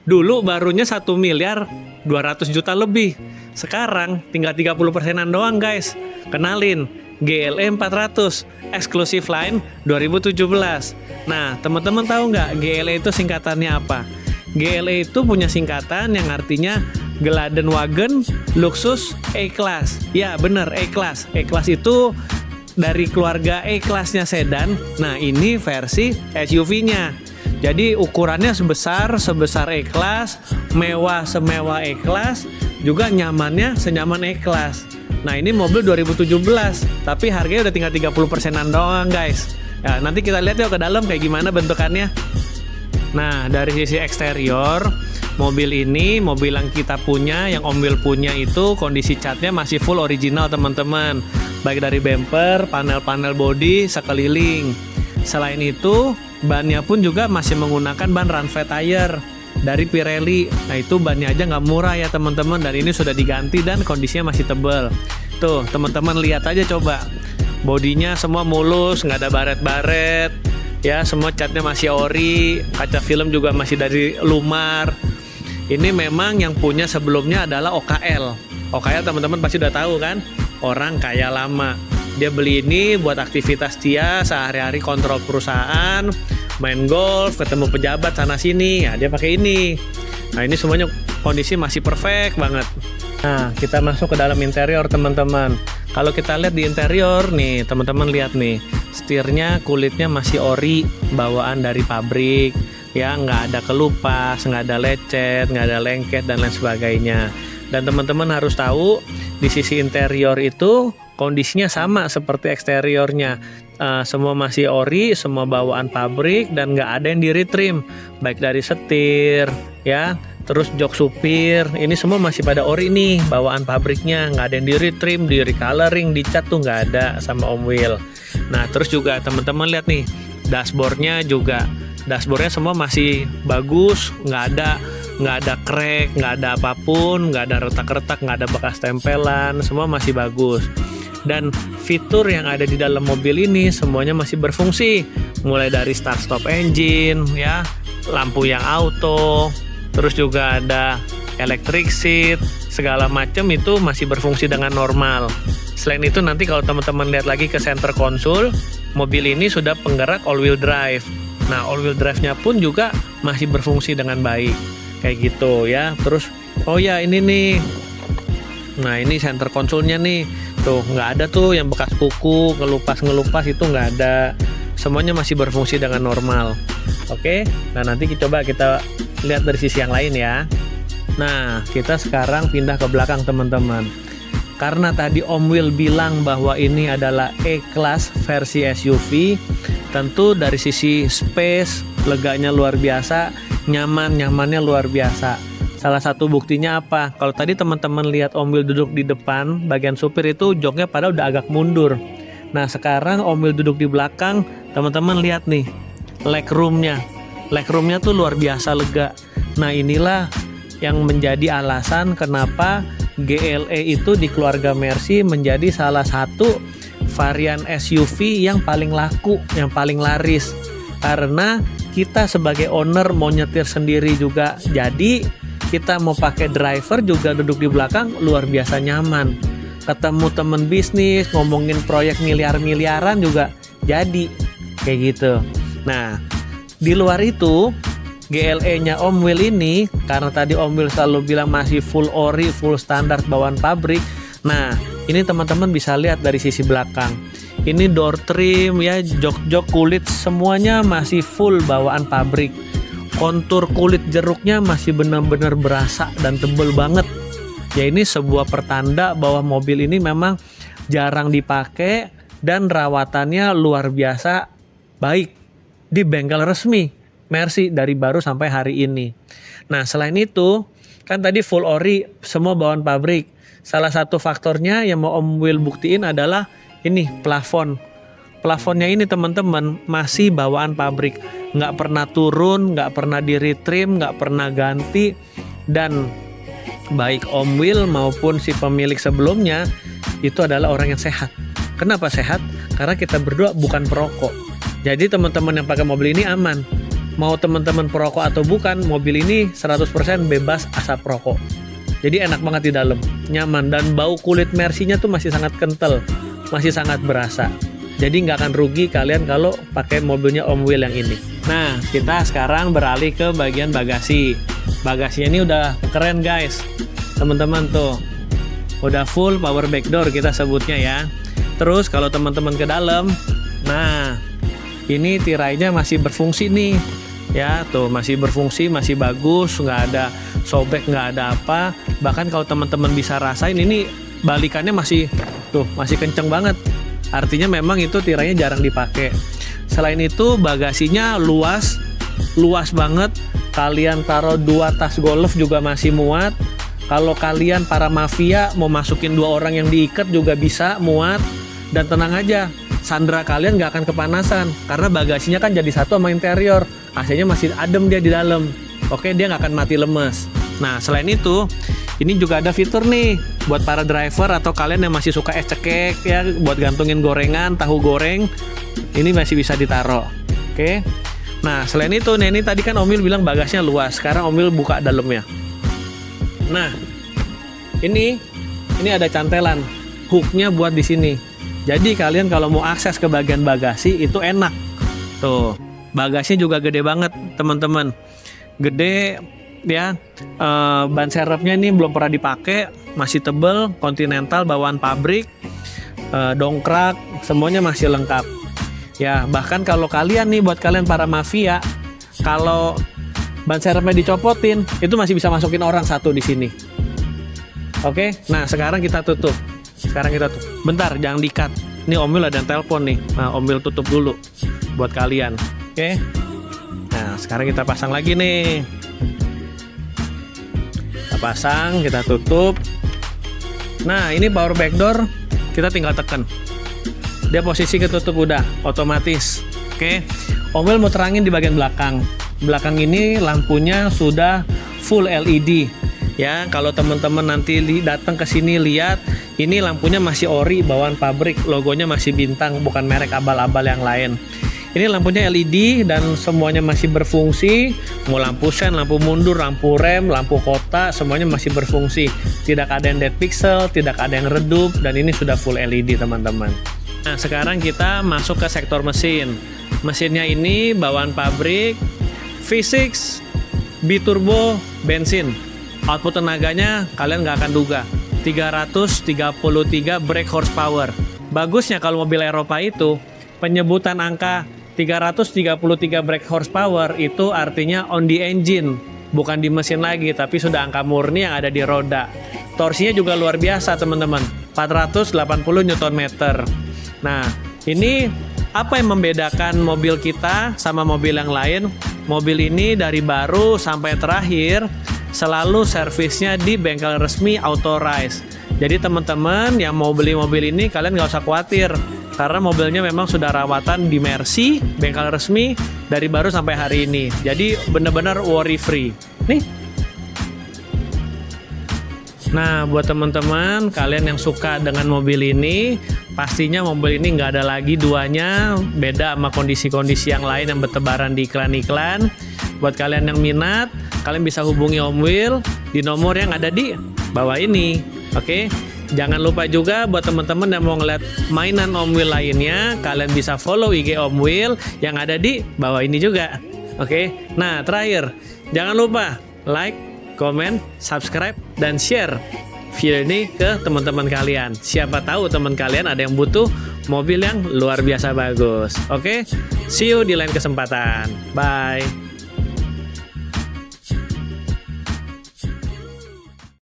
Dulu barunya 1.200.000.000 lebih. Sekarang tinggal 30%-an doang guys. Kenalin, GLE 400 Exclusive Line 2017. Nah, teman-teman tahu nggak GLE itu singkatannya apa? GLE itu punya singkatan yang artinya Geladen Wagen Luxus E-Class. Ya bener, E-Class. E-Class itu dari keluarga E-Class-nya sedan. Nah, ini versi SUV-nya. Jadi ukurannya sebesar E-Class, mewah semewah E-Class, juga nyamannya senyaman E-Class. Nah, ini mobil 2017, tapi harganya udah tinggal 30%-an doang guys. Ya, nanti kita lihat yuk ke dalam kayak gimana bentukannya. Nah, dari sisi eksterior, mobil ini, mobil yang kita punya, yang Om Will punya itu kondisi catnya masih full original teman-teman. Baik dari bumper, panel-panel bodi, sekeliling. Selain itu, bannya pun juga masih menggunakan ban Runflat tire dari Pirelli. Nah, itu bannya aja nggak murah ya teman-teman, dan ini sudah diganti dan kondisinya masih tebal. Tuh, teman-teman lihat aja coba. Bodinya semua mulus, nggak ada baret-baret. Ya, semua catnya masih ori, kaca film juga masih dari Lumar. Ini memang yang punya sebelumnya adalah OKL. OKL teman-teman pasti udah tahu kan? Orang kaya lama. Dia beli ini buat aktivitas dia sehari-hari, kontrol perusahaan, main golf, ketemu pejabat sana sini. Ya, dia pakai ini. Nah, ini semuanya kondisi masih perfect banget. Nah, kita masuk ke dalam interior teman-teman. Kalau kita lihat di interior nih, teman-teman lihat nih, setirnya kulitnya masih ori, bawaan dari pabrik, ya nggak ada kelupas, nggak ada lecet, nggak ada lengket dan lain sebagainya. Dan teman-teman harus tahu di sisi interior itu kondisinya sama seperti eksteriornya. Semua masih ori, semua bawaan pabrik dan nggak ada yang di retrim, baik dari setir, ya. Terus jok supir, ini semua masih pada ori nih, bawaan pabriknya, nggak ada yang di retrim, di recoloring, dicat tuh nggak ada sama Om Will. Nah, terus juga teman-teman lihat nih, dashboardnya semua masih bagus, nggak ada crack, nggak ada apapun, nggak ada retak-retak, nggak ada bekas tempelan, semua masih bagus. Dan fitur yang ada di dalam mobil ini semuanya masih berfungsi, mulai dari start stop engine, ya, lampu yang auto. Terus juga ada electric seat, segala macam itu masih berfungsi dengan normal. Selain itu nanti kalau teman-teman lihat lagi ke center console, mobil ini sudah penggerak all wheel drive. Nah, all wheel drive-nya pun juga masih berfungsi dengan baik. Kayak gitu ya. Terus oh ya ini nih. Nah, ini center console-nya nih. Tuh, nggak ada tuh yang bekas kuku, ngelupas itu nggak ada. Semuanya masih berfungsi dengan normal. Oke. Nah, nanti coba kita lihat dari sisi yang lain ya. Nah, kita sekarang pindah ke belakang teman-teman. Karena tadi Om Will bilang bahwa ini adalah E-Class versi SUV, tentu dari sisi space, leganya luar biasa, nyamannya luar biasa. Salah satu buktinya apa? Kalau tadi teman-teman lihat Om Will duduk di depan, bagian supir itu joknya pada udah agak mundur. Nah, sekarang Om Will duduk di belakang, teman-teman lihat nih, legroomnya tuh luar biasa lega. Nah, inilah yang menjadi alasan kenapa GLE itu di keluarga Mercy menjadi salah satu varian SUV yang paling laku, yang paling laris. Karena kita sebagai owner mau nyetir sendiri juga jadi, kita mau pakai driver juga duduk di belakang luar biasa nyaman. Ketemu temen bisnis, ngomongin proyek miliar-miliaran juga jadi kayak gitu. Nah, di luar itu, GLE-nya Om Will ini, karena tadi Om Will selalu bilang masih full ori, full standar bawaan pabrik. Nah, ini teman-teman bisa lihat dari sisi belakang. Ini door trim ya, jok-jok kulit semuanya masih full bawaan pabrik. Kontur kulit jeruknya masih benar-benar berasa dan tebel banget. Ya, ini sebuah pertanda bahwa mobil ini memang jarang dipakai dan rawatannya luar biasa baik di bengkel resmi Mercy dari baru sampai hari ini. Nah, selain itu, kan tadi full ori, semua bawaan pabrik. Salah satu faktornya yang mau Om Will buktiin adalah ini, plafon. Plafonnya ini teman-teman masih bawaan pabrik. Nggak pernah turun, nggak pernah di retrim, nggak pernah ganti. Dan baik Om Will maupun si pemilik sebelumnya itu adalah orang yang sehat. Kenapa sehat? Karena kita berdua bukan perokok. Jadi teman-teman yang pakai mobil ini aman. mau teman-teman perokok atau bukan, mobil ini 100% bebas asap rokok. Jadi enak banget di dalam, nyaman, dan bau kulit Mercy-nya tuh masih sangat kental, masih sangat berasa. Jadi nggak akan rugi kalian kalau pakai mobilnya Om Will yang ini. Nah, kita sekarang beralih ke bagian bagasi. Bagasinya ini udah keren guys, teman-teman tuh. Udah full power back door kita sebutnya ya. Terus kalau teman-teman ke dalam, nah ini tirainya masih berfungsi nih. Ya tuh masih berfungsi, masih bagus, nggak ada sobek, nggak ada apa. Bahkan kalau teman-teman bisa rasain ini balikannya masih kenceng banget. Artinya memang itu tirainya jarang dipakai. Selain itu bagasinya luas banget. Kalian taruh 2 tas golf juga masih muat. Kalau kalian para mafia mau masukin 2 orang yang diikat juga bisa muat. Dan tenang aja, sandra kalian nggak akan kepanasan karena bagasinya kan jadi satu sama interior. AC-nya masih adem dia di dalam. Oke, dia nggak akan mati lemes. Nah, selain itu, ini juga ada fitur nih buat para driver atau kalian yang masih suka es cekek ya, buat gantungin gorengan, tahu goreng. Ini masih bisa ditaruh. Oke. Nah, selain itu, ini tadi kan Om Will bilang bagasinya luas. Sekarang Om Will buka dalamnya. Nah, ini ada cantelan, hooknya buat di sini. Jadi kalian kalau mau akses ke bagian bagasi itu enak. Tuh, bagasinya juga gede banget, teman-teman. Gede ya. Ban serepnya ini belum pernah dipakai, masih tebel, Continental bawaan pabrik, dongkrak, semuanya masih lengkap. Ya, bahkan kalau kalian nih, buat kalian para mafia, kalau ban serepnya dicopotin, itu masih bisa masukin orang satu di sini. Oke, nah sekarang kita tutup. Bentar, jangan di-cut. Ini Om Will ada telepon nih. Nah, Om Will tutup dulu buat kalian. Oke. Nah, sekarang kita pasang lagi nih. Kita pasang, kita tutup. Nah, ini power back door. Kita tinggal tekan. Dia posisi ketutup udah, otomatis. Oke. Om Will mau terangin di bagian belakang. Belakang ini lampunya sudah full LED. Ya, kalau teman-teman nanti datang ke sini lihat, ini lampunya masih ori bawaan pabrik, logonya masih bintang, bukan merek abal-abal yang lain. Ini lampunya LED dan semuanya masih berfungsi. Mau lampu sen, lampu mundur, lampu rem, lampu kota, semuanya masih berfungsi. Tidak ada yang dead pixel, tidak ada yang redup, dan ini sudah full LED teman-teman. Nah, sekarang kita masuk ke sektor mesin. Mesinnya ini bawaan pabrik, V6, biturbo, bensin. Output tenaganya kalian nggak akan duga, 333 brake horsepower. Bagusnya kalau mobil Eropa itu penyebutan angka 333 brake horsepower itu artinya on the engine, bukan di mesin lagi, tapi sudah angka murni yang ada di roda. Torsinya juga luar biasa teman-teman, 480 Nm. Nah, ini apa yang membedakan mobil kita sama mobil yang lain? Mobil ini dari baru sampai terakhir selalu servisnya di bengkel resmi authorized. Jadi teman-teman yang mau beli mobil ini kalian nggak usah khawatir, karena mobilnya memang sudah rawatan di Mercy, bengkel resmi dari baru sampai hari ini. Jadi benar-benar worry free. Nih. Nah, buat teman-teman kalian yang suka dengan mobil ini, pastinya mobil ini nggak ada lagi duanya, beda sama kondisi-kondisi yang lain yang bertebaran di iklan-iklan. Buat kalian yang minat, kalian bisa hubungi Om Will di nomor yang ada di bawah ini. Oke, jangan lupa juga buat teman-teman yang mau ngeliat mainan Om Will lainnya, kalian bisa follow IG Om Will yang ada di bawah ini juga. Oke, nah terakhir, jangan lupa like, comment, subscribe, dan share video ini ke teman-teman kalian. Siapa tahu teman kalian ada yang butuh mobil yang luar biasa bagus. Oke, see you di lain kesempatan. Bye.